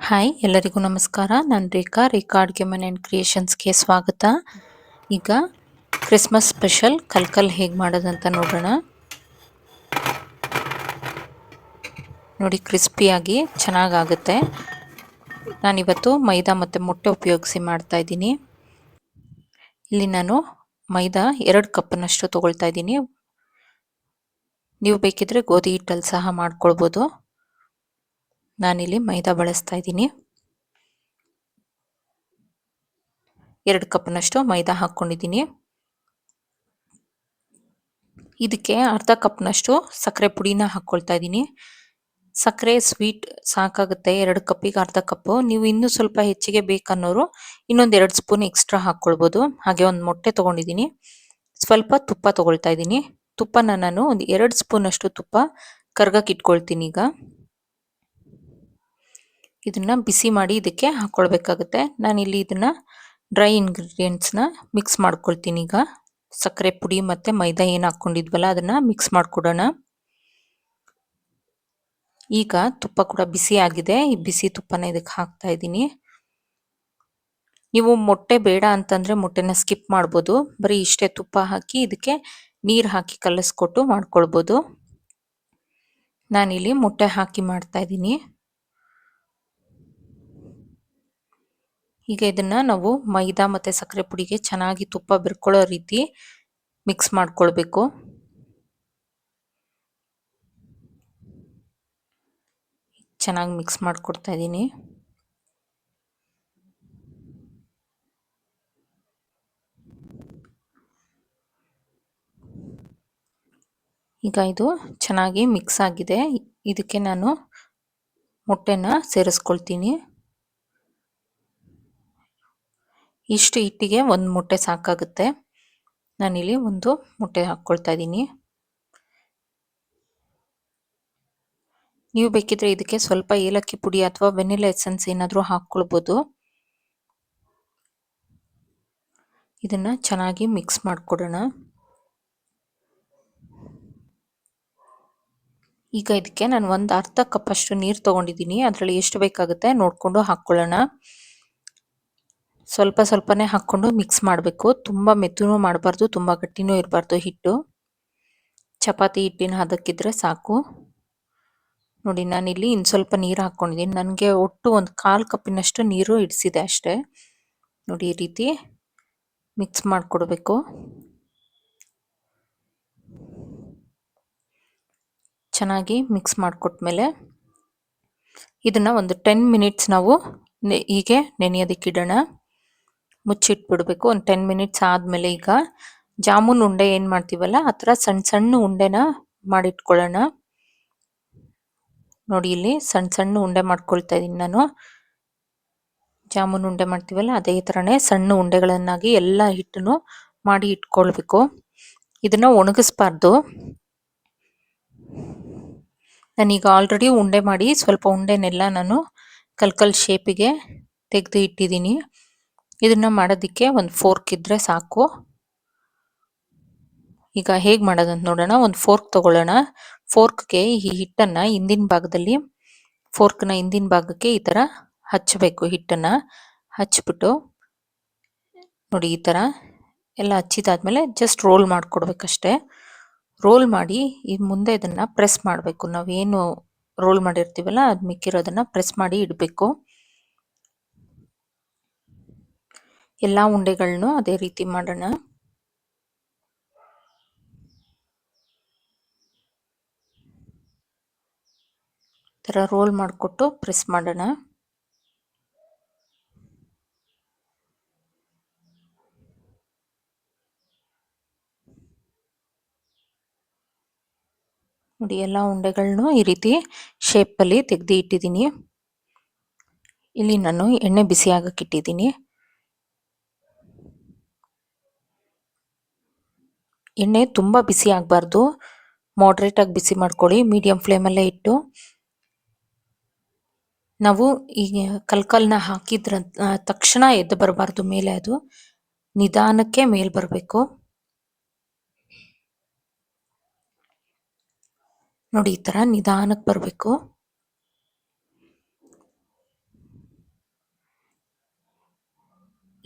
Hi ಎಲ್ಲರಿಗೂ ನಮಸ್ಕಾರ. ನಾನು ರೇಖಾ ಅಡುಗೆ ಮನೆ ಆ್ಯಂಡ್ ಕ್ರಿಯೇಷನ್ಸ್ಗೆ ಸ್ವಾಗತ. ಈಗ ಕ್ರಿಸ್ಮಸ್ ಸ್ಪೆಷಲ್ ಕಲ್ಕಲ್ ಹೇಗೆ ಮಾಡೋದಂತ ನೋಡೋಣ. ನೋಡಿ, ಕ್ರಿಸ್ಪಿಯಾಗಿ ಚೆನ್ನಾಗಾಗುತ್ತೆ. ನಾನಿವತ್ತು ಮೈದಾ ಮತ್ತು ಮೊಟ್ಟೆ ಉಪಯೋಗಿಸಿ ಮಾಡ್ತಾ ಇದ್ದೀನಿ. ಇಲ್ಲಿ ನಾನು ಮೈದಾ 2 ಕಪ್ನಷ್ಟು ತೊಗೊಳ್ತಾ ಇದ್ದೀನಿ. ನೀವು ಬೇಕಿದ್ರೆ ಗೋಧಿ ಹಿಟ್ಟಲ್ಲಿ ಸಹ ಮಾಡ್ಕೊಳ್ಬೋದು. ನಾನಿಲ್ಲಿ ಮೈದಾ ಬಳಸ್ತಾ ಇದ್ದೀನಿ. 2 ಕಪ್ನಷ್ಟು ಮೈದಾ ಹಾಕ್ಕೊಂಡಿದ್ದೀನಿ. ಇದಕ್ಕೆ ಅರ್ಧ ಕಪ್ನಷ್ಟು ಸಕ್ಕರೆ ಪುಡಿನ ಹಾಕ್ಕೊಳ್ತಾ ಇದ್ದೀನಿ. ಸಕ್ಕರೆ ಸ್ವೀಟ್ ಸಾಕಾಗುತ್ತೆ. 2 ಕಪ್ಪಿಗೆ ಅರ್ಧ ಕಪ್ಪು. ನೀವು ಇನ್ನೂ ಸ್ವಲ್ಪ ಹೆಚ್ಚಿಗೆ ಬೇಕನ್ನೋರು ಇನ್ನೊಂದು 2 ಸ್ಪೂನ್ ಎಕ್ಸ್ಟ್ರಾ ಹಾಕ್ಕೊಳ್ಬೋದು. ಹಾಗೆ ಒಂದು ಮೊಟ್ಟೆ ತೊಗೊಂಡಿದ್ದೀನಿ. ಸ್ವಲ್ಪ ತುಪ್ಪ ತೊಗೊಳ್ತಾ ಇದ್ದೀನಿ. ತುಪ್ಪನ ನಾನು ಒಂದು 2 ಸ್ಪೂನಷ್ಟು ತುಪ್ಪ ಕರ್ಗಕ್ಕೆ ಇಟ್ಕೊಳ್ತೀನಿ. ಈಗ ಇದನ್ನ ಬಿಸಿ ಮಾಡಿ ಇದಕ್ಕೆ ಹಾಕ್ಕೊಳ್ಬೇಕಾಗುತ್ತೆ. ನಾನಿಲ್ಲಿ ಇದನ್ನ ಡ್ರೈ ಇಂಗ್ರೀಡಿಯೆಂಟ್ಸ್ನ ಮಿಕ್ಸ್ ಮಾಡ್ಕೊಳ್ತೀನಿ. ಈಗ ಸಕ್ಕರೆ ಪುಡಿ ಮತ್ತು ಮೈದಾ ಏನು ಹಾಕ್ಕೊಂಡಿದ್ವಲ್ಲ ಅದನ್ನು ಮಿಕ್ಸ್ ಮಾಡಿಕೊಡೋಣ. ಈಗ ತುಪ್ಪ ಕೂಡ ಬಿಸಿ ಆಗಿದೆ. ಈ ಬಿಸಿ ತುಪ್ಪನ ಇದಕ್ಕೆ ಹಾಕ್ತಾ ಇದ್ದೀನಿ. ನೀವು ಮೊಟ್ಟೆ ಬೇಡ ಅಂತಂದರೆ ಮೊಟ್ಟೆನ ಸ್ಕಿಪ್ ಮಾಡ್ಬೋದು. ಬರೀ ಇಷ್ಟೇ ತುಪ್ಪ ಹಾಕಿ ಇದಕ್ಕೆ ನೀರು ಹಾಕಿ ಕಲಿಸ್ಕೊಟ್ಟು ಮಾಡ್ಕೊಳ್ಬೋದು. ನಾನಿಲ್ಲಿ ಮೊಟ್ಟೆ ಹಾಕಿ ಮಾಡ್ತಾ ಇದ್ದೀನಿ. ಈಗ ಇದನ್ನು ನಾವು ಮೈದಾ ಮತ್ತು ಸಕ್ಕರೆ ಪುಡಿಗೆ ಚೆನ್ನಾಗಿ ತುಪ್ಪ ಬೆರ್ಕೊಳ್ಳೋ ರೀತಿ ಮಿಕ್ಸ್ ಮಾಡ್ಕೊಳ್ಬೇಕು. ಚೆನ್ನಾಗಿ ಮಿಕ್ಸ್ ಮಾಡಿಕೊಡ್ತಾ ಇದ್ದೀನಿ. ಈಗ ಇದು ಚೆನ್ನಾಗಿ ಮಿಕ್ಸ್ ಆಗಿದೆ. ಇದಕ್ಕೆ ನಾನು ಮೊಟ್ಟೆನ ಸೇರಿಸ್ಕೊಳ್ತೀನಿ. ಇಷ್ಟು ಹಿಟ್ಟಿಗೆ ಒಂದು ಮೊಟ್ಟೆ ಸಾಕಾಗುತ್ತೆ. ನಾನಿಲ್ಲಿ ಒಂದು ಮೊಟ್ಟೆ ಹಾಕ್ಕೊಳ್ತಾ ಇದ್ದೀನಿ. ನೀವು ಬೇಕಿದ್ರೆ ಇದಕ್ಕೆ ಸ್ವಲ್ಪ ಏಲಕ್ಕಿ ಪುಡಿ ಅಥವಾ ವೆನಿಲಾ ಎಸೆನ್ಸ್ ಏನಾದರೂ ಹಾಕ್ಕೊಳ್ಬೋದು. ಇದನ್ನು ಚೆನ್ನಾಗಿ ಮಿಕ್ಸ್ ಮಾಡಿಕೊಡೋಣ. ಈಗ ಇದಕ್ಕೆ ನಾನು ಒಂದು ಅರ್ಧ ಕಪ್ಪಷ್ಟು ನೀರು ತೊಗೊಂಡಿದ್ದೀನಿ. ಅದರಲ್ಲಿ ಎಷ್ಟು ಬೇಕಾಗುತ್ತೆ ನೋಡಿಕೊಂಡು ಹಾಕ್ಕೊಳ್ಳೋಣ. ಸ್ವಲ್ಪ ಸ್ವಲ್ಪನೇ ಹಾಕ್ಕೊಂಡು ಮಿಕ್ಸ್ ಮಾಡಬೇಕು. ತುಂಬ ಮೆತ್ತನೂ ಮಾಡಬಾರ್ದು, ತುಂಬ ಗಟ್ಟಿನೂ ಇರಬಾರ್ದು. ಹಿಟ್ಟು ಚಪಾತಿ ಹಿಟ್ಟಿನ ಹದಕ್ಕಿದ್ರೆ ಸಾಕು. ನೋಡಿ, ನಾನಿಲ್ಲಿ ಇನ್ನು ಸ್ವಲ್ಪ ನೀರು ಹಾಕ್ಕೊಂಡಿದ್ದೀನಿ. ನನಗೆ ಒಟ್ಟು ಒಂದು 1/4 ಕಪ್ಪಿನಷ್ಟು ನೀರು ಇಡಿಸಿದೆ ಅಷ್ಟೇ. ನೋಡಿ, ಈ ರೀತಿ ಮಿಕ್ಸ್ ಮಾಡಿಕೊಡ್ಬೇಕು. ಚೆನ್ನಾಗಿ ಮಿಕ್ಸ್ ಮಾಡಿಕೊಟ್ಮೇಲೆ ಇದನ್ನು ಒಂದು 10 ಮಿನಿಟ್ಸ್ ನಾವು ಹೀಗೆ ನೆನೆಯೋದಕ್ಕಿಡೋಣ. ಮುಚ್ಚಿಟ್ಬಿಡ್ಬೇಕು. ಒಂದು 10 ಮಿನಿಟ್ಸ್ ಆದಮೇಲೆ ಈಗ ಜಾಮೂನ್ ಉಂಡೆ ಏನು ಮಾಡ್ತೀವಲ್ಲ ಆ ಥರ ಸಣ್ಣ ಸಣ್ಣ ಉಂಡೆನ ಮಾಡಿಟ್ಕೊಳ್ಳೋಣ. ನೋಡಿ, ಇಲ್ಲಿ ಸಣ್ಣ ಸಣ್ಣ ಉಂಡೆ ಮಾಡ್ಕೊಳ್ತಾ ಇದ್ದೀನಿ ನಾನು. ಜಾಮೂನ್ ಉಂಡೆ ಮಾಡ್ತೀವಲ್ಲ ಅದೇ ಥರನೇ ಸಣ್ಣ ಉಂಡೆಗಳನ್ನಾಗಿ ಎಲ್ಲ ಹಿಟ್ಟನ್ನು ಮಾಡಿ ಇಟ್ಕೊಳ್ಬೇಕು. ಇದನ್ನು ಒಣಗಿಸ್ಬಾರ್ದು. ನಾನೀಗ ಆಲ್ರೆಡಿ ಉಂಡೆ ಮಾಡಿ ಸ್ವಲ್ಪ ಉಂಡೆನೆಲ್ಲ ನಾನು ಕಲ್ಕಲ್ ಶೇಪಿಗೆ ತೆಗೆದು ಇಟ್ಟಿದ್ದೀನಿ. ಇದನ್ನು ಮಾಡೋದಕ್ಕೆ ಒಂದು ಫೋರ್ಕ್ ಇದ್ದರೆ ಸಾಕು. ಈಗ ಹೇಗೆ ಮಾಡೋದಂತ ನೋಡೋಣ. ಒಂದು ಫೋರ್ಕ್ ತೊಗೊಳ್ಳೋಣ. ಫೋರ್ಕ್ಗೆ ಈ ಹಿಟ್ಟನ್ನು ಹಿಂದಿನ ಭಾಗದಲ್ಲಿ ಫೋರ್ಕ್ನ ಹಿಂದಿನ ಭಾಗಕ್ಕೆ ಈ ಥರ ಹಚ್ಚಬೇಕು. ಹಿಟ್ಟನ್ನು ಹಚ್ಬಿಟ್ಟು ನೋಡಿ, ಈ ಥರ ಎಲ್ಲ ಹಚ್ಚಿದಾದ್ಮೇಲೆ ಜಸ್ಟ್ ರೋಲ್ ಮಾಡಿಕೊಡ್ಬೇಕಷ್ಟೆ. ರೋಲ್ ಮಾಡಿ ಈ ಮುಂದೆ ಇದನ್ನು ಪ್ರೆಸ್ ಮಾಡಬೇಕು. ನಾವೇನು ರೋಲ್ ಮಾಡಿರ್ತೀವಲ್ಲ ಅದು ಮಿಕ್ಕಿರೋದನ್ನು ಪ್ರೆಸ್ ಮಾಡಿ ಇಡಬೇಕು. ಎಲ್ಲ ಉಂಡೆಗಳನ್ನು ಅದೇ ರೀತಿ ಮಾಡೋಣ. ಈ ಥರ ರೋಲ್ ಮಾಡಿಕೊಟ್ಟು ಪ್ರೆಸ್ ಮಾಡೋಣ. ನೋಡಿ, ಎಲ್ಲ ಉಂಡೆಗಳನ್ನು ಈ ರೀತಿ ಶೇಪಲ್ಲಿ ತೆಗೆದು ಇಟ್ಟಿದ್ದೀನಿ. ಇಲ್ಲಿ ನಾನು ಎಣ್ಣೆ ಬಿಸಿ ಆಗಕ್ಕೆ ಇಟ್ಟಿದ್ದೀನಿ. ಎಣ್ಣೆ ತುಂಬ ಬಿಸಿ ಆಗಬಾರ್ದು, ಮಾಡ್ರೇಟಾಗಿ ಬಿಸಿ ಮಾಡ್ಕೊಳ್ಳಿ. ಮೀಡಿಯಂ ಫ್ಲೇಮಲ್ಲೇ ಇಟ್ಟು ನಾವು ಈಗ ಕಲ್ಕಲ್ನ ಹಾಕಿದ್ರ ತಕ್ಷಣ ಎದ್ದು ಬರಬಾರ್ದು ಮೇಲೆ. ಅದು ನಿಧಾನಕ್ಕೆ ಮೇಲೆ ಬರಬೇಕು. ನೋಡಿ, ಈ ಥರ ನಿಧಾನಕ್ಕೆ ಬರಬೇಕು.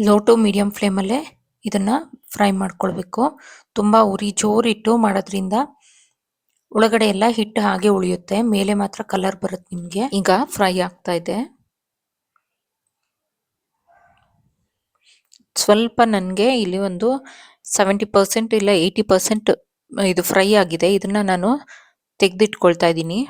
ಲೋ ಟು ಮೀಡಿಯಂ ಫ್ಲೇಮಲ್ಲೇ ಇದನ್ನ ಫ್ರೈ ಮಾಡ್ಕೊಳ್ಬೇಕು. ತುಂಬಾ ಉರಿ ಜೋರಿಟ್ಟು ಮಾಡೋದ್ರಿಂದ ಒಳಗಡೆ ಎಲ್ಲ ಹಿಟ್ಟು ಹಾಗೆ ಉಳಿಯುತ್ತೆ, ಮೇಲೆ ಮಾತ್ರ ಕಲರ್ ಬರುತ್ತೆ ನಿಮ್ಗೆ. ಈಗ ಫ್ರೈ ಆಗ್ತಾ ಇದೆ. ಸ್ವಲ್ಪ ನನಗೆ ಇಲ್ಲಿ ಒಂದು 70% ಇಲ್ಲ 80% ಇದು ಫ್ರೈ ಆಗಿದೆ. ಇದನ್ನ ನಾನು ತೆಗೆದಿಟ್ಕೊಳ್ತಾ ಇದ್ದೀನಿ.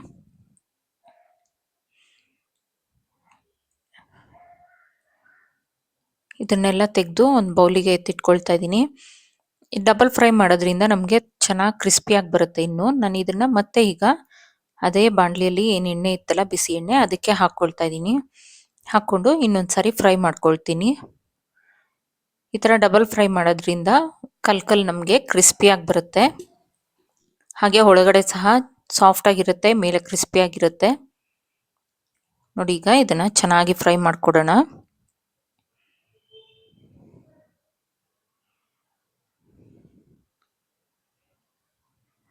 ಇದನ್ನೆಲ್ಲ ತೆಗೆದು ಒಂದು ಬೌಲಿಗೆ ಎತ್ತಿಟ್ಕೊಳ್ತಾ ಇದ್ದೀನಿ. ಡಬಲ್ ಫ್ರೈ ಮಾಡೋದ್ರಿಂದ ನಮಗೆ ಚೆನ್ನಾಗಿ ಕ್ರಿಸ್ಪಿಯಾಗಿ ಬರುತ್ತೆ. ಇನ್ನು ನಾನು ಇದನ್ನ ಮತ್ತೆ ಈಗ ಅದೇ ಬಾಣಲಿಯಲ್ಲಿ ಏನು ಎಣ್ಣೆ ಇತ್ತಲ್ಲ, ಬಿಸಿ ಎಣ್ಣೆ, ಅದಕ್ಕೆ ಹಾಕ್ಕೊಳ್ತಾ ಇದ್ದೀನಿ. ಹಾಕ್ಕೊಂಡು ಇನ್ನೊಂದ್ಸರಿ ಫ್ರೈ ಮಾಡ್ಕೊಳ್ತೀನಿ. ಈ ಥರ ಡಬಲ್ ಫ್ರೈ ಮಾಡೋದ್ರಿಂದ ಕಲ್ ನಮಗೆ ಕ್ರಿಸ್ಪಿಯಾಗಿ ಬರುತ್ತೆ. ಹಾಗೆ ಒಳಗಡೆ ಸಹ ಸಾಫ್ಟ್ ಆಗಿರುತ್ತೆ, ಮೇಲೆ ಕ್ರಿಸ್ಪಿಯಾಗಿರುತ್ತೆ. ನೋಡಿ, ಈಗ ಇದನ್ನ ಚೆನ್ನಾಗಿ ಫ್ರೈ ಮಾಡ್ಕೊಡೋಣ.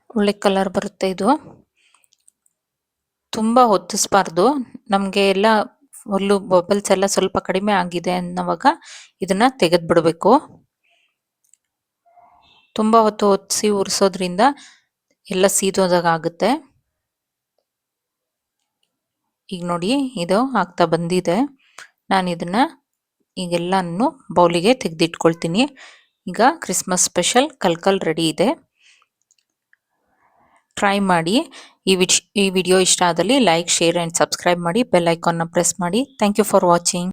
ಒಳ್ಳೆ ಕಲರ್ ಬರುತ್ತೆ. ಇದು ತುಂಬಾ ಹೊತ್ತಿಸ್ಬಾರ್ದು. ನಮಗೆ ಎಲ್ಲ ಒಳ್ಳು ಬಬಲ್ಸ್ ಎಲ್ಲ ಸ್ವಲ್ಪ ಕಡಿಮೆ ಆಗಿದೆ ಅನ್ನೋವಾಗ ಇದನ್ನ ತೆಗೆದು ಬಿಡಬೇಕು. ತುಂಬಾ ಹೊತ್ತು ಹೊತ್ತಿಸಿ ಉರಿಸೋದ್ರಿಂದ ಎಲ್ಲ ಸೀದೋದಾಗ ಆಗುತ್ತೆ. ಈಗ ನೋಡಿ, ಇದು ಆಗ್ತಾ ಬಂದಿದೆ. ನಾನು ಇದನ್ನ ಈಗೆಲ್ಲನೂ ಬೌಲಿಗೆ ತೆಗೆದಿಟ್ಕೊಳ್ತೀನಿ. ಈಗ ಕ್ರಿಸ್ಮಸ್ ಸ್ಪೆಷಲ್ ಕಲ್ಕಲ್ ರೆಡಿ ಇದೆ. ಟ್ರೈ ಮಾಡಿ. ಈ ವಿಡಿಯೋ ಇಷ್ಟ ಆದಲ್ಲಿ ಲೈಕ್, ಶೇರ್ ಆ್ಯಂಡ್ ಸಬ್ಸ್ಕ್ರೈಬ್ ಮಾಡಿ. ಬೆಲ್ ಐಕಾನ್ನ ಪ್ರೆಸ್ ಮಾಡಿ. Thank you for watching.